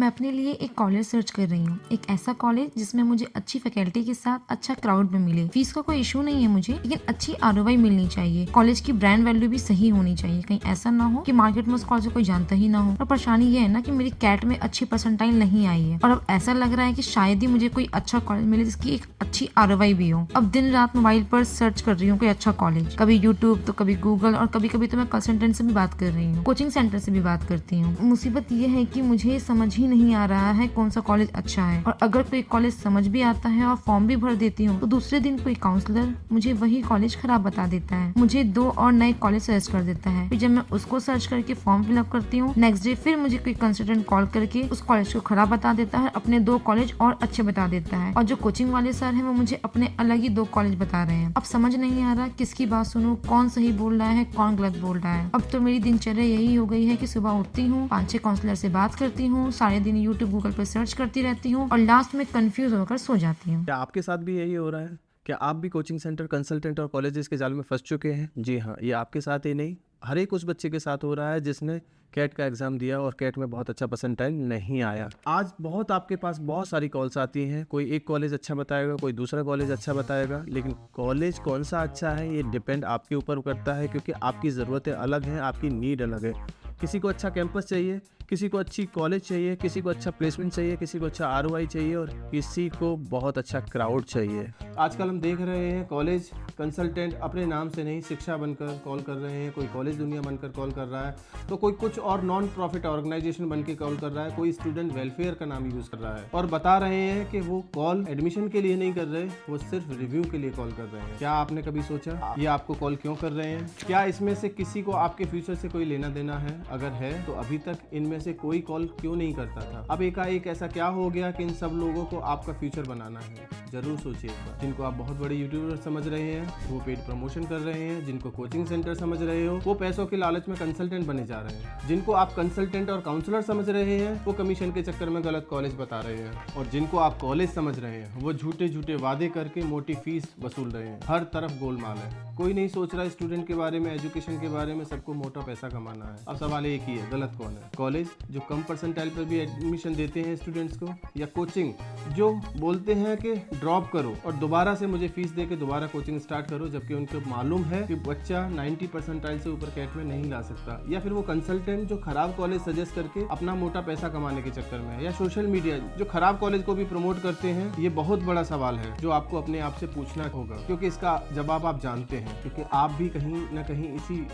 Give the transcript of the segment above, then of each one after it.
मैं अपने लिए एक कॉलेज सर्च कर रही हूँ, एक ऐसा कॉलेज जिसमें मुझे अच्छी फैकल्टी के साथ अच्छा क्राउड में मिले। फीस का कोई इशू नहीं है मुझे, लेकिन अच्छी आरओआई मिलनी चाहिए। कॉलेज की ब्रांड वैल्यू भी सही होनी चाहिए। कहीं ऐसा ना हो कि मार्केट में उस कॉलेज को कोई जानता ही ना हो। और परेशानी ये है ना कि मेरी कैट में अच्छी परसेंटाइल नहीं आई है और अब ऐसा लग रहा है कि शायद ही मुझे कोई अच्छा कॉलेज मिले जिसकी एक अच्छी आरओआई भी हो। अब दिन रात मोबाइल पर सर्च कर रही हूँ कोई अच्छा कॉलेज, कभी यूट्यूब तो कभी गूगल, और कभी कभी तो मैं कंसल्टेंट से भी बात कर रही हूँ, कोचिंग सेंटर से भी बात करती हूँ। मुसीबत ये है कि मुझे समझ ही नहीं आ रहा है कौन सा कॉलेज अच्छा है, और अगर कोई कॉलेज समझ भी आता है और फॉर्म भी भर देती हूँ तो दूसरे दिन कोई काउंसलर मुझे वही कॉलेज खराब बता देता है, मुझे 2 और नए कॉलेज सजेस्ट कर देता है। फिर जब मैं उसको सर्च करके फॉर्म फिलअप करती हूँ, नेक्स्ट डे फिर मुझे कोई कंसल्टेंट कॉल करके उस कॉलेज को खराब बता देता है, अपने 2 कॉलेज और अच्छे बता देता है, और जो कोचिंग वाले सर हैं वो मुझे अपने अलग ही 2 कॉलेज बता रहे हैं। अब समझ नहीं आ रहा किसकी बात सुनूं, कौन सही बोल रहा है कौन गलत बोल रहा है। अब तो मेरी दिनचर्या यही हो गई है कि सुबह उठती हूँ, 5-6 काउंसलर से बात करती हूँ, सारे दिन यूट्यूब गूगल पर सर्च करती रहती हूँ और लास्ट में कंफ्यूज होकर सो जाती हूँ। क्या आपके साथ भी यही हो रहा है? क्या आप भी कोचिंग सेंटर, कंसल्टेंट और कॉलेजेस के जाल में फंस चुके हैं? जी हाँ, ये आपके साथ ही नहीं, हर एक उस बच्चे के साथ हो रहा है जिसने कैट का एग्ज़ाम दिया और कैट में बहुत अच्छा परसेंटाइल नहीं आया। आज बहुत आपके पास बहुत सारी कॉल्स आती हैं, कोई एक कॉलेज अच्छा बताएगा, कोई दूसरा कॉलेज अच्छा बताएगा, लेकिन कॉलेज कौन सा अच्छा है ये डिपेंड आपके ऊपर करता है, क्योंकि आपकी ज़रूरतें अलग हैं, आपकी नीड अलग है। किसी को अच्छा कैंपस चाहिए, किसी को अच्छी कॉलेज चाहिए, किसी को अच्छा प्लेसमेंट चाहिए, किसी को अच्छा आरओआई चाहिए और किसी को बहुत अच्छा क्राउड चाहिए। आजकल हम देख रहे हैं कॉलेज कंसल्टेंट अपने नाम से नहीं, शिक्षा बनकर कॉल कर रहे हैं, कोई कॉलेज दुनिया बनकर कॉल कर रहा है, तो कोई कुछ और नॉन प्रॉफिट ऑर्गेनाइजेशन बन के कॉल कर रहा है, कोई स्टूडेंट वेलफेयर का नाम यूज़ कर रहा है और बता रहे हैं कि वो कॉल एडमिशन के लिए नहीं कर रहे, वो सिर्फ रिव्यू के लिए कॉल कर रहे हैं। क्या आपने कभी सोचा ये आपको कॉल क्यों कर रहे हैं? क्या इसमें से किसी को आपके फ्यूचर से कोई लेना देना है? अगर है तो अभी तक इनमें से कोई कॉल क्यों नहीं करता था? अब एकाएक ऐसा क्या हो गया कि इन सब लोगों को आपका फ्यूचर बनाना है? जरूर सोचिए एक बार। जिनको आप बहुत बड़े यूट्यूबर समझ रहे हैं वो पेड प्रमोशन कर रहे हैं, जिनको कोचिंग सेंटर समझ रहे हो वो पैसों के लालच में कंसल्टेंट बने जा रहे हैं, जिनको आप कंसल्टेंट और काउंसलर समझ रहे हैं वो कमीशन के चक्कर में गलत कॉलेज बता रहे हैं, और जिनको आप कॉलेज समझ रहे हैं वो झूठे झूठे वादे करके मोटी फीस वसूल रहे हैं। हर तरफ गोलमाल है, कोई नहीं सोच रहा स्टूडेंट के बारे में, एजुकेशन के बारे में, सबको मोटा पैसा कमाना है। अब सवाल एक ही है, गलत कौन है? कॉलेज जो कम परसेंटाइल पर भी एडमिशन देते हैं स्टूडेंट्स को, या कोचिंग जो बोलते हैं कि ड्रॉप करो और दोबारा से मुझे फीस दे के दोबारा कोचिंग स्टार्ट करो, जबकि उनको मालूम है कि बच्चा 90 परसेंटाइल से ऊपर कैट में नहीं ला सकता, या फिर वो कंसल्टेंट जो खराब कॉलेज सजेस्ट करके अपना मोटा पैसा कमाने के चक्कर में है, या सोशल मीडिया जो खराब कॉलेज को भी प्रमोट करते हैं। ये बहुत बड़ा सवाल है जो आपको अपने आप से पूछना होगा, क्योंकि इसका जवाब आप जानते हैं, क्योंकि आप भी कहीं ना कहीं इसी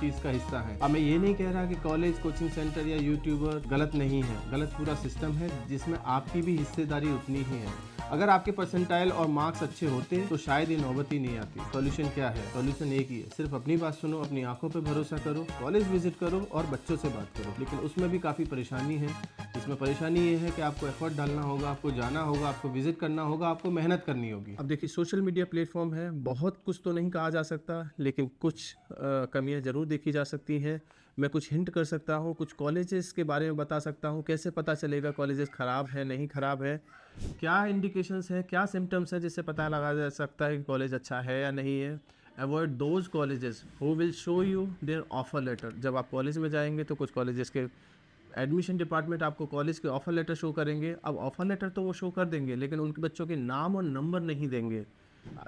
चीज़ का हिस्सा है। अब मैं ये नहीं कह रहा कि कॉलेज, कोचिंग सेंटर या यूट्यूबर गलत नहीं है, गलत पूरा सिस्टम है जिसमें आपकी भी हिस्सेदारी उतनी ही है। अगर आपके परसेंटाइल और मार्क्स अच्छे होते तो शायद ये नौबत ही नहीं आती। सॉल्यूशन क्या है? सॉल्यूशन एक ही है, सिर्फ अपनी बात सुनो, अपनी आंखों पे भरोसा करो, कॉलेज विजिट करो और बच्चों से बात करो। लेकिन उसमें भी काफ़ी परेशानी है। इसमें परेशानी ये है कि आपको एफर्ट डालना होगा, आपको जाना होगा, आपको विजिट करना होगा, आपको मेहनत करनी होगी। अब देखिए, सोशल मीडिया प्लेटफॉर्म है, बहुत कुछ तो नहीं कहा जा सकता, लेकिन कुछ कमियां ज़रूर देखी जा सकती हैं। मैं कुछ हिंट कर सकता हूँ, कुछ कॉलेजेस के बारे में बता सकता हूँ, कैसे पता चलेगा कॉलेजेस ख़राब है नहीं ख़राब है, क्या इंडिकेशंस है, क्या सिम्टम्स है जिससे पता लगा जा सकता है कि कॉलेज अच्छा है या नहीं है। Avoid those colleges who will show you their offer letter. जब आप कॉलेज में जाएंगे तो कुछ कॉलेजेस के एडमिशन डिपार्टमेंट आपको कॉलेज के ऑफर लेटर शो करेंगे। अब ऑफर लेटर तो वो शो कर देंगे, लेकिन उनके बच्चों के नाम और नंबर नहीं देंगे।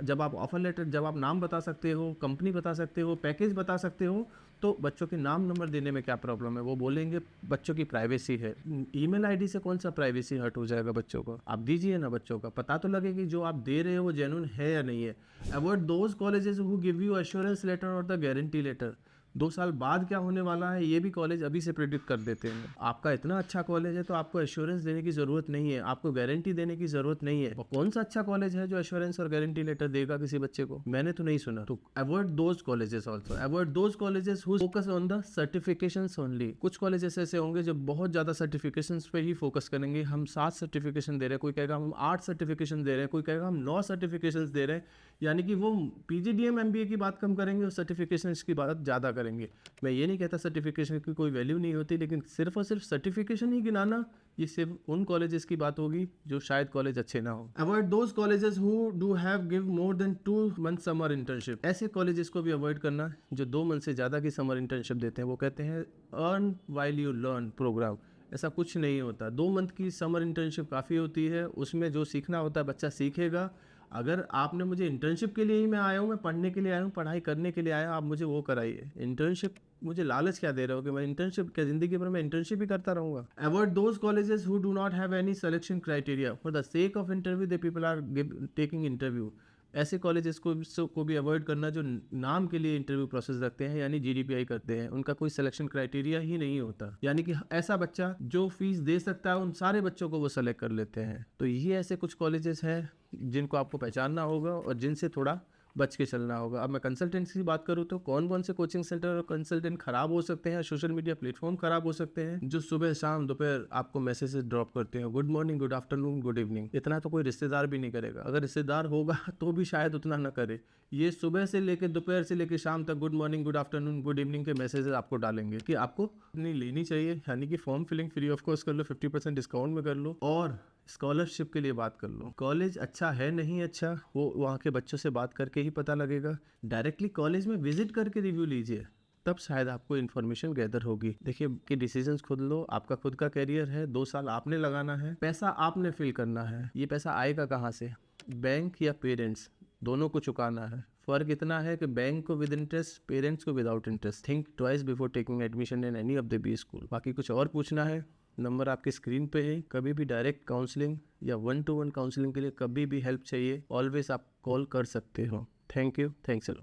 जब आप ऑफर लेटर, जब आप नाम बता सकते हो, कंपनी बता सकते हो, पैकेज बता सकते हो, तो बच्चों के नाम नंबर देने में क्या प्रॉब्लम है? वो बोलेंगे बच्चों की प्राइवेसी है। ईमेल आईडी से कौन सा प्राइवेसी हर्ट हो जाएगा बच्चों को? आप दीजिए ना बच्चों का, पता तो लगे कि जो आप दे रहे हो वो जेन्युइन है या नहीं है। Avoid those colleges who give you assurance letter और द गारंटी लेटर। 2 साल बाद क्या होने वाला है ये भी कॉलेज अभी से प्रेडिक्ट कर देते हैं। आपका इतना अच्छा कॉलेज है तो आपको एश्योरेंस देने की ज़रूरत नहीं है, आपको गारंटी देने की ज़रूरत नहीं है। और कौन सा अच्छा कॉलेज है जो एश्योरेंस और गारंटी लेटर देगा किसी बच्चे को? मैंने तो नहीं सुना। तो avoid those colleges also. Avoid those colleges who focus on the certifications only. कुछ कॉलेजेस ऐसे होंगे जो बहुत ज़्यादा सर्टिफिकेशंस पे ही फोकस करेंगे। हम 7 सर्टिफिकेशन दे रहे हैं, कोई कहेगा हम 8 सर्टिफिकेशन दे रहे हैं, कोई कहेगा हम 9 सर्टिफिकेशन दे रहे हैं। यानी कि वो PGDM MBA की बात कम करेंगे और सर्टिफिकेशन की बात ज़्यादा करेंगे। मैं ये नहीं कहता सर्टिफिकेशन की कोई वैल्यू नहीं होती, लेकिन सिर्फ और सिर्फ सर्टिफिकेशन ही गिनाना, ये सिर्फ उन कॉलेजेस की बात होगी जो शायद कॉलेज अच्छे ना हो। Avoid those colleges who do have give more than 2 month summer internship. ऐसे कॉलेजेस को भी अवॉइड करना जो 2 मंथ से ज़्यादा की समर इंटर्नशिप देते हैं। वो कहते हैं earn while you learn programme. ऐसा कुछ नहीं होता। 2 मंथ की समर इंटर्नशिप काफ़ी होती है, उसमें जो सीखना होता है बच्चा सीखेगा। अगर आपने मुझे इंटर्नशिप के लिए ही मैं आया हूँ, मैं पढ़ने के लिए आया हूँ, पढ़ाई करने के लिए आया हूँ, आप मुझे वो कराइए। इंटर्नशिप मुझे लालच क्या दे रहे हो कि मैं इंटर्नशिप क्या ज़िंदगी भर मैं इंटर्नशिप ही करता रहूँगा। Avoid those colleges who do not have any selection criteria for the sake of interview they people are taking interview. ऐसे कॉलेजेस को भी अवॉइड करना जो नाम के लिए इंटरव्यू प्रोसेस रखते हैं, यानी जीडीपीआई करते हैं, उनका कोई सिलेक्शन क्राइटेरिया ही नहीं होता। यानी कि ऐसा बच्चा जो फीस दे सकता है उन सारे बच्चों को वो सेलेक्ट कर लेते हैं। तो यही ऐसे कुछ कॉलेजेस हैं जिनको आपको पहचानना होगा और जिनसे थोड़ा बच के चलना होगा। अब मैं कंसल्टेंसी की बात करूँ तो कौन कौन से कोचिंग सेंटर और कंसल्टेंट खराब हो सकते हैं, सोशल मीडिया प्लेटफॉर्म खराब हो सकते हैं, जो सुबह शाम दोपहर आपको मैसेजेस ड्रॉप करते हैं, good morning, good afternoon, good evening. इतना तो कोई रिश्तेदार भी नहीं करेगा, अगर रिश्तेदार होगा तो भी शायद उतना ना करे। ये सुबह से लेकर दोपहर से लेकर शाम तक good morning, good afternoon, good evening के मैसेजेस आपको डालेंगे कि आपको नहीं लेनी चाहिए। यानी कि form filling free of cost कर लो, 50% डिस्काउंट में कर लो और स्कॉलरशिप के लिए बात कर लो। कॉलेज अच्छा है नहीं अच्छा, वो वहाँ के बच्चों से बात करके ही पता लगेगा। डायरेक्टली कॉलेज में विजिट करके रिव्यू लीजिए, तब शायद आपको इन्फॉर्मेशन गैदर होगी। देखिए कि डिसीजंस खुद लो, आपका खुद का कैरियर है, 2 साल आपने लगाना है, पैसा आपने फिल करना है। ये पैसा आएगा कहाँ से? बैंक या पेरेंट्स, दोनों को चुकाना है। फर्क इतना है कि बैंक को विद इंटरेस्ट, पेरेंट्स को without interest. Think twice before taking admission in any of the B school. बाकी कुछ और पूछना है, नंबर आपके स्क्रीन पे है। कभी भी डायरेक्ट काउंसलिंग या 1-to-1 काउंसलिंग के लिए कभी भी हेल्प चाहिए, ऑलवेज आप कॉल कर सकते हो। Thank you, thanks a lot.